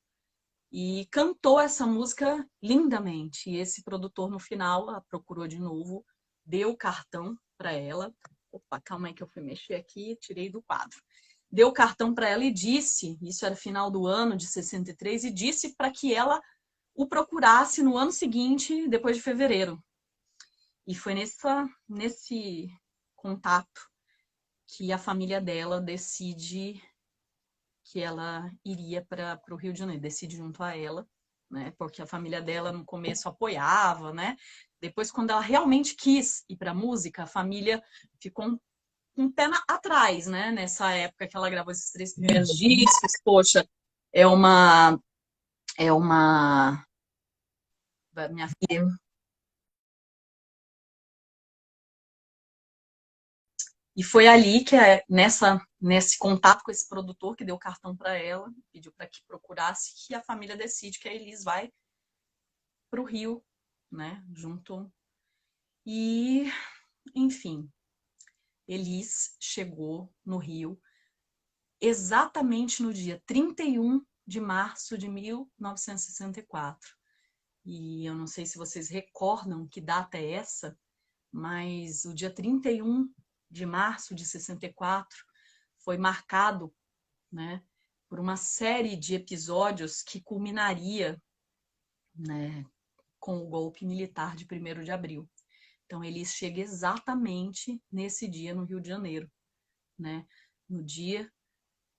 e cantou essa música lindamente. E esse produtor, no final, a procurou de novo, deu o cartão para ela. Opa, calma aí que eu fui mexer aqui, tirei do quadro. Deu o cartão para ela e disse, isso era final do ano de 63, e disse para que ela o procurasse no ano seguinte, depois de fevereiro. E foi nesse contato que a família dela decide que ela iria para o Rio de Janeiro, decide junto a ela, né? Porque a família dela no começo apoiava, né? Depois, quando ela realmente quis ir para a música, a família ficou um pé atrás, né? Nessa época que ela gravou esses 3 primeiros discos, poxa, é uma minha filha. E foi ali que, nesse contato com esse produtor que deu o cartão para ela, pediu para que procurasse, que a família decide que a Elis vai para o Rio, né? Junto. E, enfim, Elis chegou no Rio exatamente no dia 31 de março de 1964. E eu não sei se vocês recordam que data é essa, mas o dia 31 de março de 64 foi marcado, né, por uma série de episódios que culminaria, né, com o golpe militar de 1º de abril. Então, Elis chega exatamente nesse dia no Rio de Janeiro, né, no dia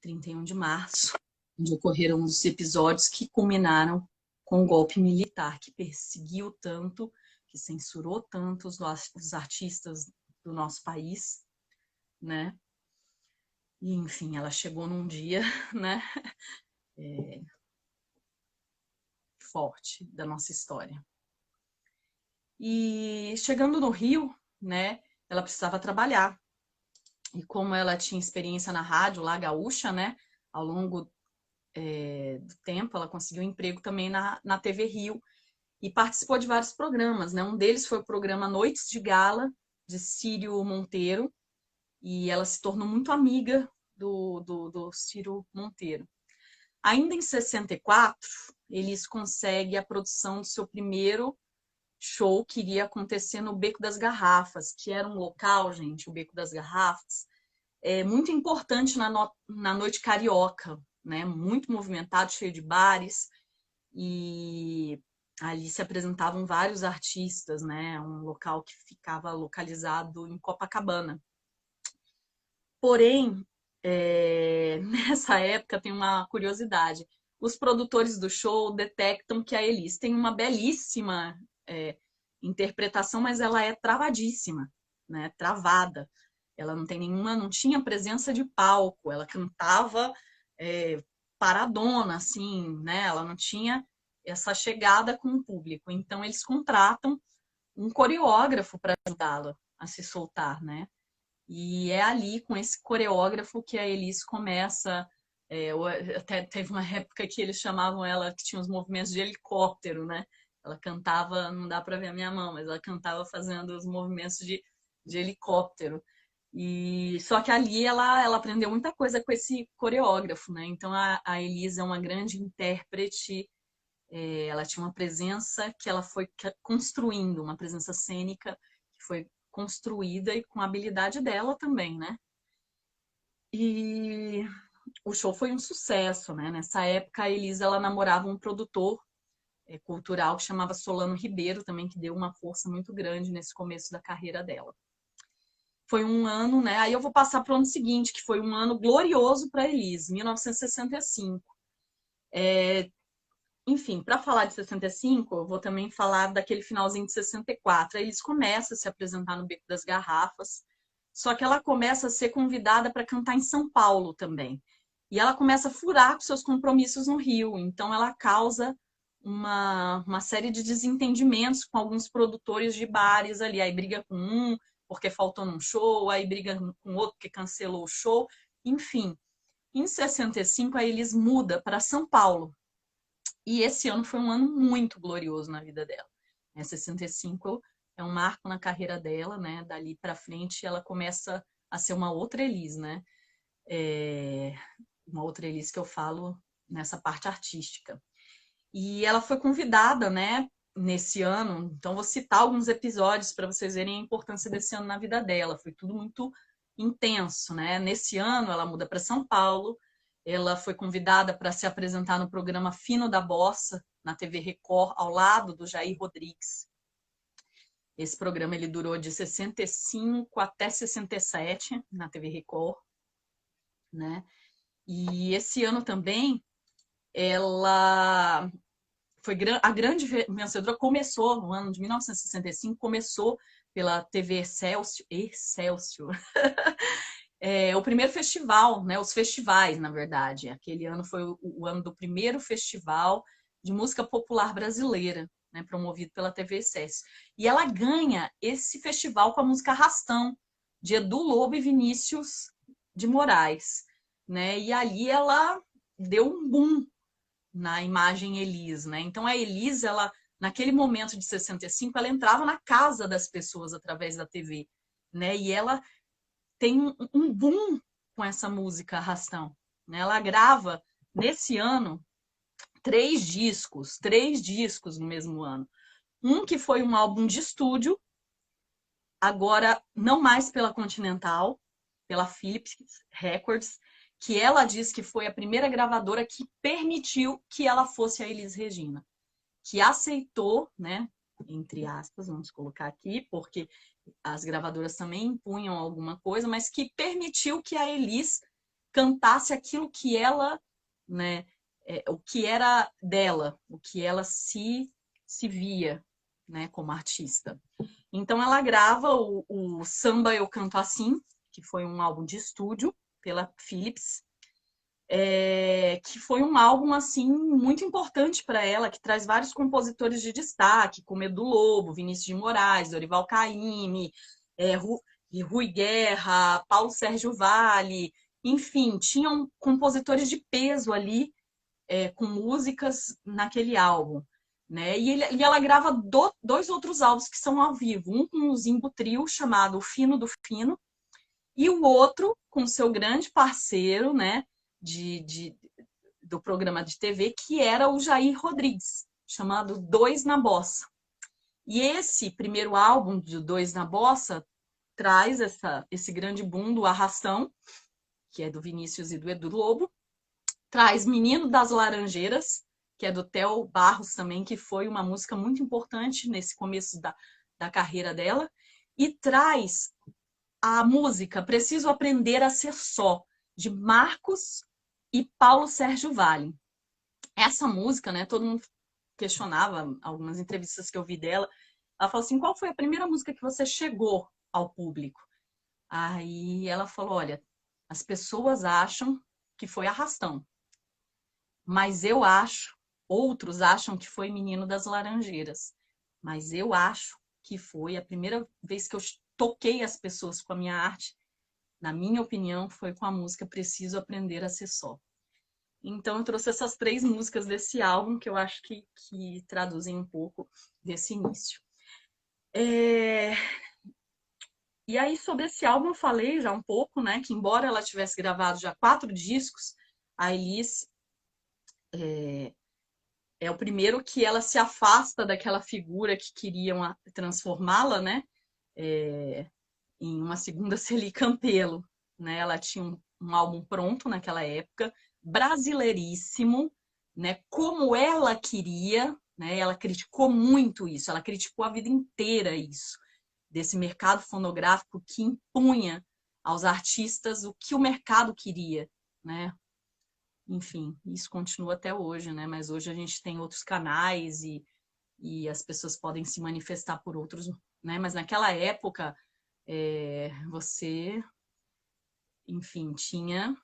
31 de março, onde ocorreram os episódios que culminaram com o golpe militar, que perseguiu tanto, que censurou tanto os artistas do nosso país, né? E, enfim, ela chegou num dia, né, forte da nossa história. E chegando no Rio, né, ela precisava trabalhar. E como ela tinha experiência na rádio, lá gaúcha, né, ao longo do tempo, ela conseguiu um emprego também na TV Rio e participou de vários programas, né? Um deles foi o programa Noites de Gala, de Círio Monteiro, e ela se tornou muito amiga do Círio Monteiro. Ainda em 64, eles conseguem a produção do seu primeiro show, que iria acontecer no Beco das Garrafas, que era um local, gente, o Beco das Garrafas, muito importante na noite carioca, né? Muito movimentado, cheio de bares, e ali se apresentavam vários artistas, né? Um local que ficava localizado em Copacabana. Porém, nessa época tem uma curiosidade. Os produtores do show detectam que a Elis tem uma belíssima interpretação, mas ela é travadíssima, né? Travada. Ela não tinha presença de palco, ela cantava paradona, assim, né? Ela não tinha essa chegada com o público. Então, eles contratam um coreógrafo para ajudá-la a se soltar, né? E é ali, com esse coreógrafo, que a Elis começa. Até teve uma época que eles chamavam ela, que tinha os movimentos de helicóptero, né? Ela cantava, não dá para ver a minha mão, mas ela cantava fazendo os movimentos de helicóptero. E só que ali ela aprendeu muita coisa com esse coreógrafo, né? Então a Elis é uma grande intérprete, ela tinha uma presença que ela foi construindo, uma presença cênica que foi construída e com a habilidade dela também, né? E o show foi um sucesso, né? Nessa época a Elis ela namorava um produtor cultural que chamava Solano Ribeiro também, que deu uma força muito grande nesse começo da carreira dela. Foi um ano, né? Aí eu vou passar para o ano seguinte, que foi um ano glorioso para a Elis, 1965. Enfim, para falar de 65, eu vou também falar daquele finalzinho de 64. A Elis começa a se apresentar no Beco das Garrafas, só que ela começa a ser convidada para cantar em São Paulo também. E ela começa a furar com seus compromissos no Rio, então ela causa uma série de desentendimentos com alguns produtores de bares ali. Aí briga com um porque faltou num show, aí briga com outro que cancelou o show. Enfim, em 65 a Elis muda para São Paulo. E esse ano foi um ano muito glorioso na vida dela. 65 é um marco na carreira dela, né? Dali para frente ela começa a ser uma outra Elis, né? Uma outra Elis que eu falo nessa parte artística. E ela foi convidada, né, nesse ano. Então, vou citar alguns episódios para vocês verem a importância desse ano na vida dela. Foi tudo muito intenso, né? Nesse ano, ela muda para São Paulo. Ela foi convidada para se apresentar no programa Fino da Bossa, na TV Record, ao lado do Jair Rodrigues. Esse programa ele durou de 65 até 67 na TV Record, né? E esse ano também ela foi a grande vencedora, começou no ano de 1965, começou pela TV Excelsior. O primeiro festival, né, os festivais, na verdade. Aquele ano foi o ano do primeiro festival de música popular brasileira, né, promovido pela TV Excelsior. E ela ganha esse festival com a música Arrastão, de Edu Lobo e Vinícius de Moraes, né? E ali ela deu um boom na imagem Elis, né? Então a Elis, ela naquele momento de 65, ela entrava na casa das pessoas através da TV, né? E ela tem um boom com essa música Arrastão, né? Ela grava nesse ano 3 discos no mesmo ano. Um que foi um álbum de estúdio, agora não mais pela Continental, pela Philips Records, que ela diz que foi a primeira gravadora que permitiu que ela fosse a Elis Regina, que aceitou, né, entre aspas, vamos colocar aqui, porque as gravadoras também impunham alguma coisa, mas que permitiu que a Elis cantasse aquilo que ela, né, o que era dela, o que ela se via, né, como artista. Então ela grava o Samba Eu Canto Assim, que foi um álbum de estúdio pela Philips, que foi um álbum assim muito importante para ela, que traz vários compositores de destaque, como Edu Lobo, Vinícius de Moraes, Dorival Caymmi, Rui Guerra, Paulo Sérgio Vale, enfim, tinham compositores de peso ali com músicas naquele álbum. Né? E ela grava dois outros álbuns que são ao vivo, um com o Zimbo Trio, chamado O Fino do Fino, e o outro com seu grande parceiro, né, do programa de TV, que era o Jair Rodrigues, chamado Dois na Bossa. E esse primeiro álbum de Dois na Bossa traz esse grande boom do Arrastão, que é do Vinícius e do Edu Lobo, traz Menino das Laranjeiras, que é do Theo Barros também, que foi uma música muito importante nesse começo da carreira dela, e traz a música Preciso Aprender a Ser Só, de Marcos e Paulo Sérgio Vale. Essa música, né, todo mundo questionava, algumas entrevistas que eu vi dela, ela falou assim, qual foi a primeira música que você chegou ao público? Aí ela falou, olha, as pessoas acham que foi Arrastão, mas eu acho, outros acham que foi Menino das Laranjeiras, mas eu acho que foi a primeira vez que eu toquei as pessoas com a minha arte, na minha opinião, foi com a música Preciso Aprender a Ser Só. Então eu trouxe essas 3 músicas desse álbum que eu acho que traduzem um pouco desse início. E aí sobre esse álbum eu falei já um pouco, né, que embora ela tivesse gravado já 4 discos, a Elis é o primeiro que ela se afasta daquela figura que queriam transformá-la, né, em uma segunda Celi Campelo, né? Ela tinha um álbum pronto naquela época, brasileiríssimo, né? Como ela queria, né? Ela criticou muito isso, ela criticou a vida inteira isso, desse mercado fonográfico que impunha aos artistas o que o mercado queria, né? Enfim, isso continua até hoje, né? Mas hoje a gente tem outros canais e as pessoas podem se manifestar por outros, né? Mas naquela época você, enfim, tinha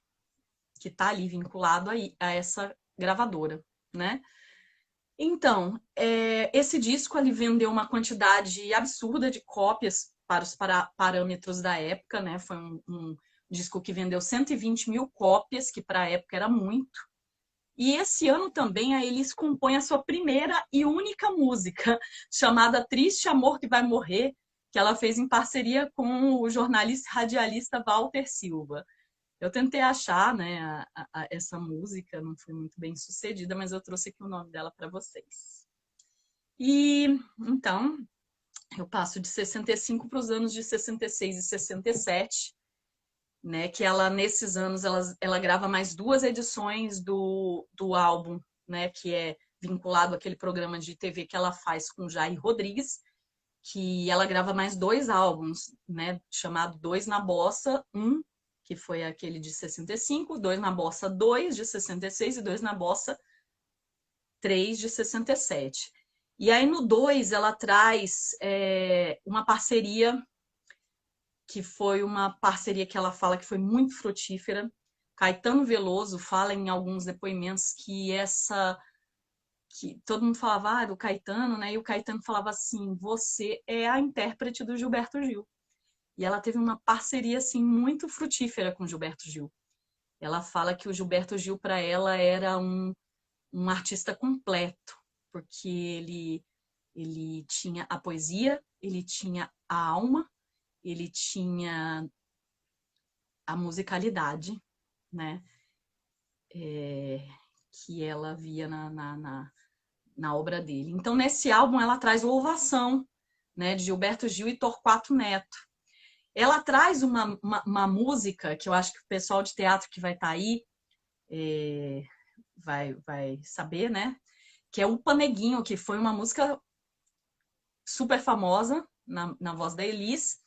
que estar ali vinculado a essa gravadora, né? Então, esse disco ele vendeu uma quantidade absurda de cópias para os parâmetros da época, né? Foi um disco que vendeu 120 mil cópias, que para a época era muito. E esse ano também a Elis compõe a sua primeira e única música, chamada Triste Amor que Vai Morrer, que ela fez em parceria com o jornalista radialista Walter Silva. Eu tentei achar, né, essa música, não foi muito bem sucedida, mas eu trouxe aqui o nome dela para vocês. E então, eu passo de 65 para os anos de 66 e 67, né, que ela, nesses anos, ela grava mais 2 edições do álbum, né, que é vinculado àquele programa de TV que ela faz com Jair Rodrigues, que ela grava mais 2 álbuns, né, chamado Dois na Bossa, que foi aquele de 65, Dois na Bossa 2, de 66, e Dois na Bossa 3, de 67. E aí no 2 ela traz uma parceria, que foi uma parceria que ela fala que foi muito frutífera. Caetano Veloso fala em alguns depoimentos que todo mundo falava do Caetano, né? E o Caetano falava assim, você é a intérprete do Gilberto Gil. E ela teve uma parceria assim muito frutífera com o Gilberto Gil. Ela fala que o Gilberto Gil para ela era um artista completo, porque ele tinha a poesia, ele tinha a alma, ele tinha a musicalidade, né? Que ela via na obra dele. Então, nesse álbum, ela traz Louvação, né, de Gilberto Gil e Torquato Neto. Ela traz uma música que eu acho que o pessoal de teatro que vai estar aí vai saber, né? Que é o Paneguinho, que foi uma música super famosa na voz da Elis,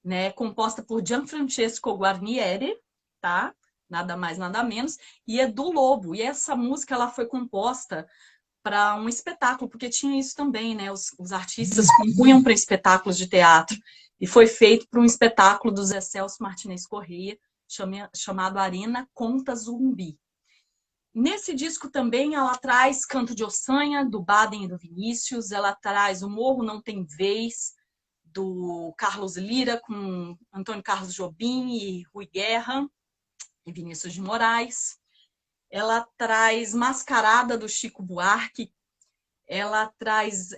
né? Composta por Gianfrancesco Guarnieri, tá? Nada mais, nada menos. E é do Lobo. E essa música ela foi composta para um espetáculo, porque tinha isso também, né? Os artistas compunham para espetáculos de teatro. E foi feito para um espetáculo do Zé Celso Martinez Corrêa, chamado Arena Conta Zumbi. Nesse disco também ela traz Canto de Ossanha, do Baden e do Vinícius, ela traz O Morro Não Tem Vez, do Carlos Lira, com Antônio Carlos Jobim e Rui Guerra e Vinícius de Moraes. Ela traz Mascarada, do Chico Buarque. Ela traz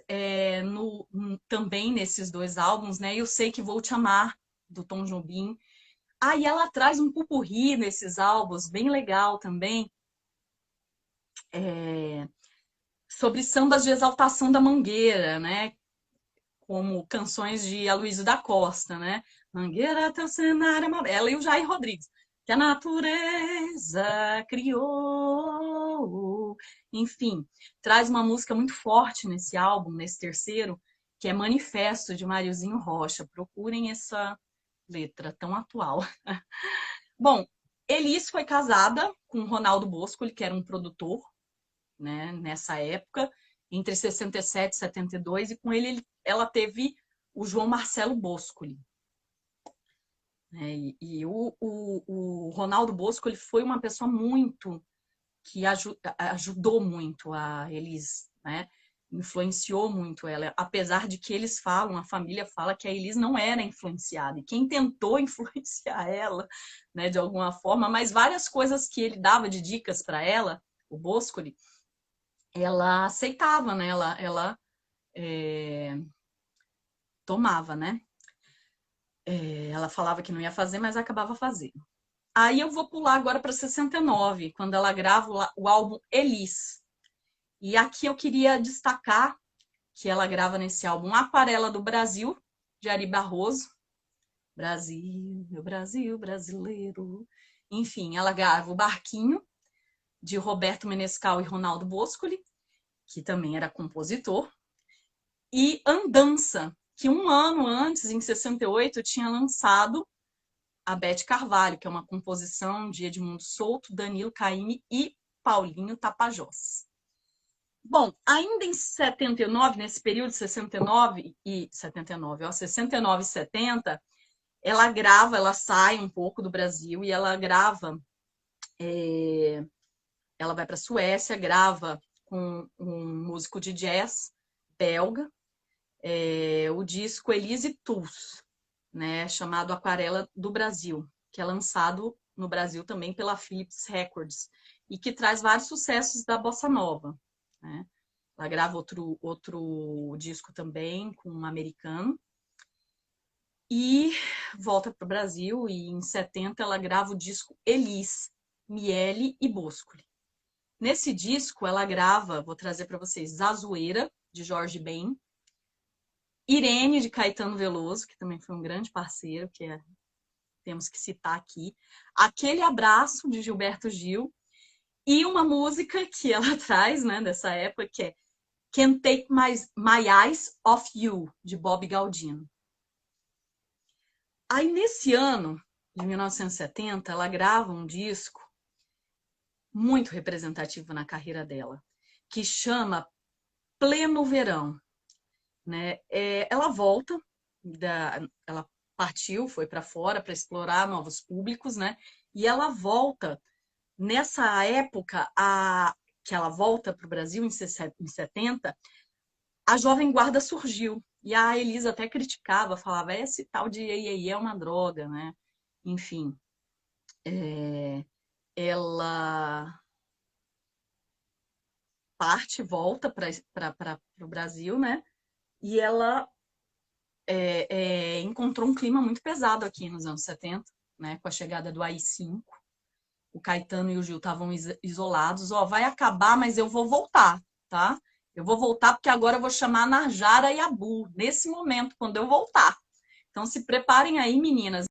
também nesses dois álbuns, né? Eu Sei Que Vou Te Amar, do Tom Jobim. E ela traz um pupurri nesses álbuns, bem legal também, sobre sambas de exaltação da Mangueira, né? Como canções de Aloysio da Costa, né? Mangueira, teu cenário amarelo. Ela e o Jair Rodrigues. Que a natureza criou. Enfim, traz uma música muito forte nesse álbum, nesse terceiro, que é Manifesto, de Mariozinho Rocha. Procurem essa letra tão atual. Bom, Elis foi casada com Ronaldo Boscoli, que era um produtor, né, nessa época, entre 67 e 72, e com ele ela teve o João Marcelo Boscoli. E o Ronaldo Boscoli foi uma pessoa muito que ajudou muito a Elis, né? Influenciou muito ela, apesar de que eles falam, a família fala que a Elis não era influenciada, e quem tentou influenciar ela, né, de alguma forma, mas várias coisas que ele dava de dicas para ela, o Boscoli, ela aceitava, né? Ela tomava, né? Ela falava que não ia fazer, mas acabava fazendo. Aí eu vou pular agora para 69, quando ela grava o álbum Elis. E aqui eu queria destacar que ela grava nesse álbum Aquarela do Brasil, de Ari Barroso. Brasil, meu Brasil brasileiro. Enfim, ela grava o Barquinho, de Roberto Menescal e Ronaldo Boscoli, que também era compositor. E Andança, que um ano antes, em 68, tinha lançado a Bete Carvalho, que é uma composição de Edmundo Souto, Danilo Caymmi e Paulinho Tapajós. Bom, ainda em 79, nesse período de 69 e 70, ela sai um pouco do Brasil e ela grava, ela vai para a Suécia, grava com um músico de jazz belga, o disco Elise Tools, né, chamado Aquarela do Brasil, que é lançado no Brasil também pela Philips Records e que traz vários sucessos da bossa nova, né? Ela grava outro disco também com um americano e volta para o Brasil, e em 70 ela grava o disco Elis, Miele e Boscoli. Nesse disco ela grava, vou trazer para vocês, Zazueira, de Jorge Ben, Irene, de Caetano Veloso, que também foi um grande parceiro, temos que citar aqui, Aquele Abraço, de Gilberto Gil, e uma música que ela traz, né, dessa época, que é Can't Take My Eyes Off You, de Bob Galdino. Aí, nesse ano, de 1970, ela grava um disco muito representativo na carreira dela, que chama Pleno Verão. Né? Ela volta, ela partiu, foi para fora para explorar novos públicos, né? E ela volta, nessa época, que ela volta para o Brasil em 70, a Jovem Guarda surgiu. E a Elisa até criticava, falava, esse tal de iê é uma droga, né? Enfim, ela volta para o Brasil, né? E ela encontrou um clima muito pesado aqui nos anos 70, né? Com a chegada do AI-5. O Caetano e o Gil estavam isolados. Vai acabar, mas eu vou voltar, tá? Eu vou voltar porque agora eu vou chamar a Narjara e a Bu, nesse momento, quando eu voltar. Então se preparem aí, meninas.